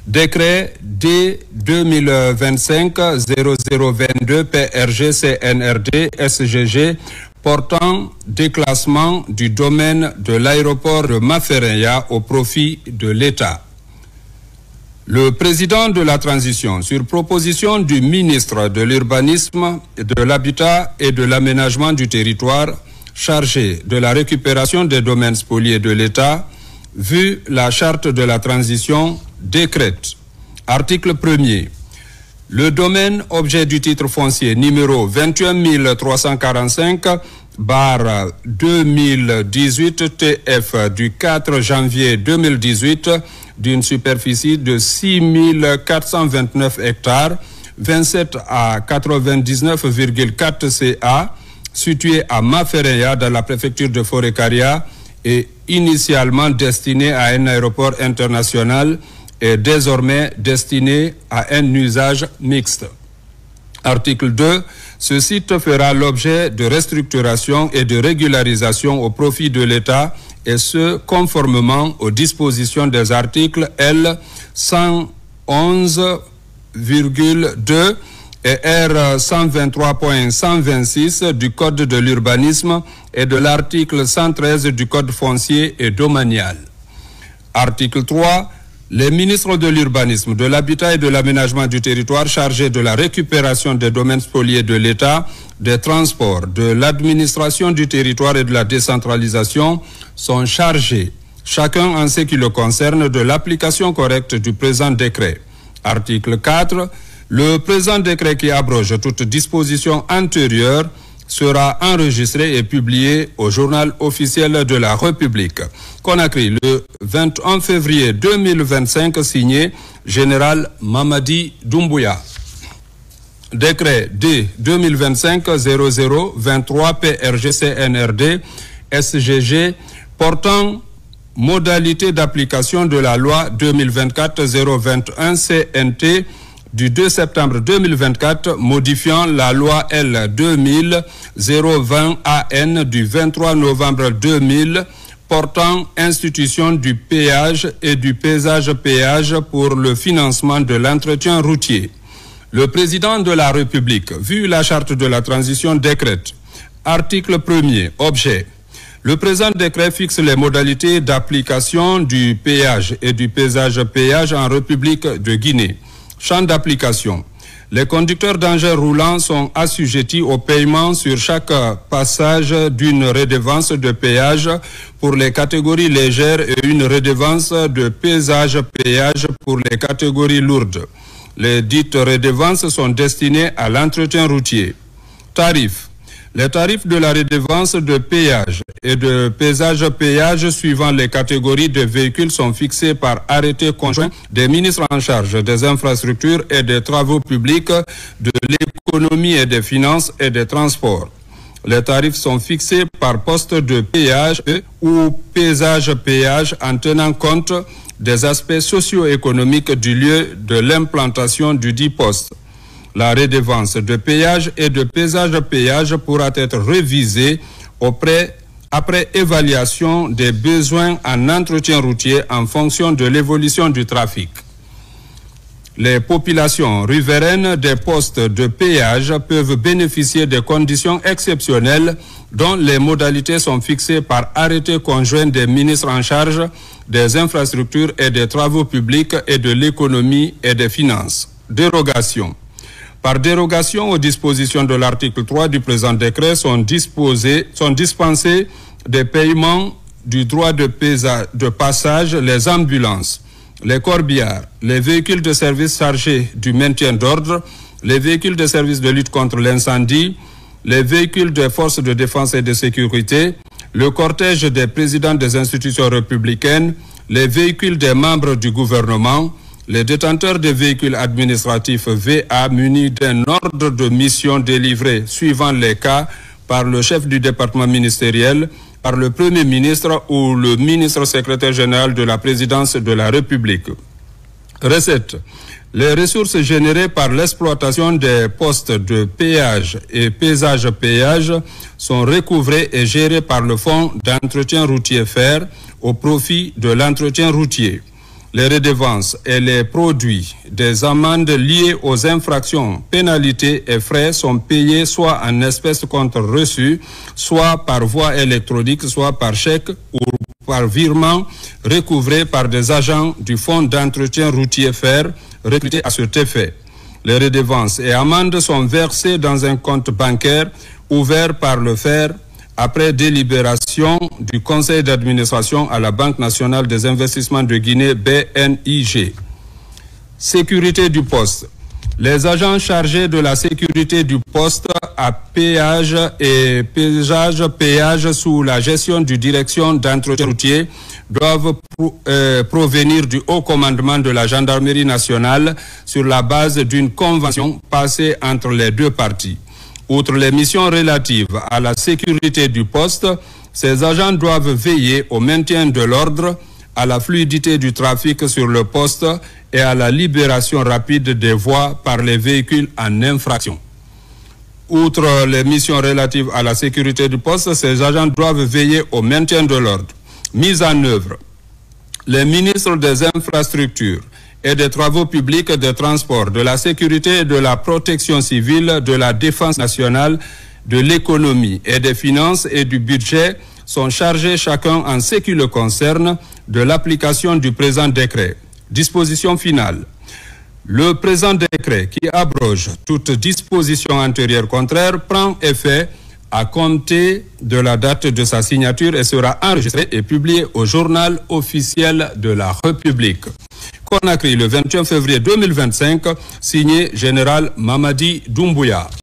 Décret D 2025-0022 PRG CNRD SGG portant déclassement du domaine de l'aéroport de Mafereya au profit de l'État. Le président de la transition, sur proposition du ministre de l'Urbanisme, de l'Habitat et de l'Aménagement du territoire, chargé de la récupération des domaines spoliés de l'État, vu la charte de la transition, décrète. Article 1er. Le domaine objet du titre foncier numéro 21355/2018 TF du 4 janvier 2018 d'une superficie de 6429 hectares, 27 à 99,4 CA, situé à Mafereya dans la préfecture de Forêt-Caria et initialement destiné à un aéroport international est désormais destiné à un usage mixte. Article 2. Ce site fera l'objet de restructuration et de régularisation au profit de l'État et ce, conformément aux dispositions des articles L. 111,2 et R. 123.126 du Code de l'urbanisme et de l'article 113 du Code foncier et domanial. Article 3. Les ministres de l'urbanisme, de l'habitat et de l'aménagement du territoire chargés de la récupération des domaines spoliés de l'État, des transports, de l'administration du territoire et de la décentralisation sont chargés, chacun en ce qui le concerne, de l'application correcte du présent décret. Article 4. Le présent décret qui abroge toute disposition antérieure sera enregistré et publié au journal officiel de la République. Conakry, le 21 février 2025, signé Général Mamadi Doumbouya. Décret D 2025-0023 PRG CNRD SGG portant modalité d'application de la loi 2024-021 CNT du 2 septembre 2024 modifiant la loi L 2000-020 AN du 23 novembre 2000 portant institution du péage et du paysage-péage pour le financement de l'entretien routier. Le président de la République, vu la charte de la transition, décrète. Article 1er, objet. Le présent décret fixe les modalités d'application du péage et du paysage-péage en République de Guinée. Champ d'application. Les conducteurs d'engins roulants sont assujettis au paiement sur chaque passage d'une redevance de péage pour les catégories légères et une redevance de paysage-péage pour les catégories lourdes. Les dites redevances sont destinées à l'entretien routier. Tarifs. Les tarifs de la redevance de péage et de paysage-péage suivant les catégories de véhicules sont fixés par arrêté conjoint des ministres en charge des infrastructures et des travaux publics, de l'économie et des finances et des transports. Les tarifs sont fixés par poste de péage ou paysage-péage en tenant compte des aspects socio-économiques du lieu de l'implantation du dit poste. La redevance de péage et de paysage-péage pourra être révisée après évaluation des besoins en entretien routier en fonction de l'évolution du trafic. Les populations riveraines des postes de péage peuvent bénéficier de conditions exceptionnelles dont les modalités sont fixées par arrêté conjoint des ministres en charge des infrastructures et des travaux publics et de l'économie et des finances. Dérogation. Par dérogation aux dispositions de l'article 3 du présent décret sont dispensés des paiements du droit de passage les ambulances, les corbillards, les véhicules de service chargés du maintien d'ordre, les véhicules de service de lutte contre l'incendie, les véhicules des forces de défense et de sécurité, le cortège des présidents des institutions républicaines, les véhicules des membres du gouvernement, les détenteurs des véhicules administratifs VA munis d'un ordre de mission délivré suivant les cas par le chef du département ministériel, par le Premier ministre ou le ministre secrétaire général de la présidence de la République. Recettes. Les ressources générées par l'exploitation des postes de péage et paysage-péage sont recouvrées et gérées par le Fonds d'entretien routier fer au profit de l'entretien routier. Les redevances et les produits des amendes liées aux infractions, pénalités et frais sont payés soit en espèces contre reçu, soit par voie électronique, soit par chèque ou par virement recouvré par des agents du Fonds d'entretien routier fer recrutés à cet effet. Les redevances et amendes sont versées dans un compte bancaire ouvert par le fer après délibération du conseil d'administration à la Banque nationale des investissements de Guinée, BNIG. Sécurité du poste. Les agents chargés de la sécurité du poste à péage et péage sous la gestion du direction d'entretien routier doivent provenir du haut commandement de la gendarmerie nationale sur la base d'une convention passée entre les deux parties. Outre les missions relatives à la sécurité du poste, ces agents doivent veiller au maintien de l'ordre, à la fluidité du trafic sur le poste et à la libération rapide des voies par les véhicules en infraction. Outre les missions relatives à la sécurité du poste, ces agents doivent veiller au maintien de l'ordre. Mise en œuvre. Les ministres des infrastructures et des travaux publics, des transports, de la sécurité et de la protection civile, de la défense nationale, de l'économie et des finances et du budget sont chargés chacun en ce qui le concerne de l'application du présent décret. Disposition finale. Le présent décret qui abroge toute disposition antérieure contraire prend effet à compter de la date de sa signature et sera enregistré et publié au journal officiel de la République. Conakry, le 21 février 2025, signé Général Mamadi Doumbouya.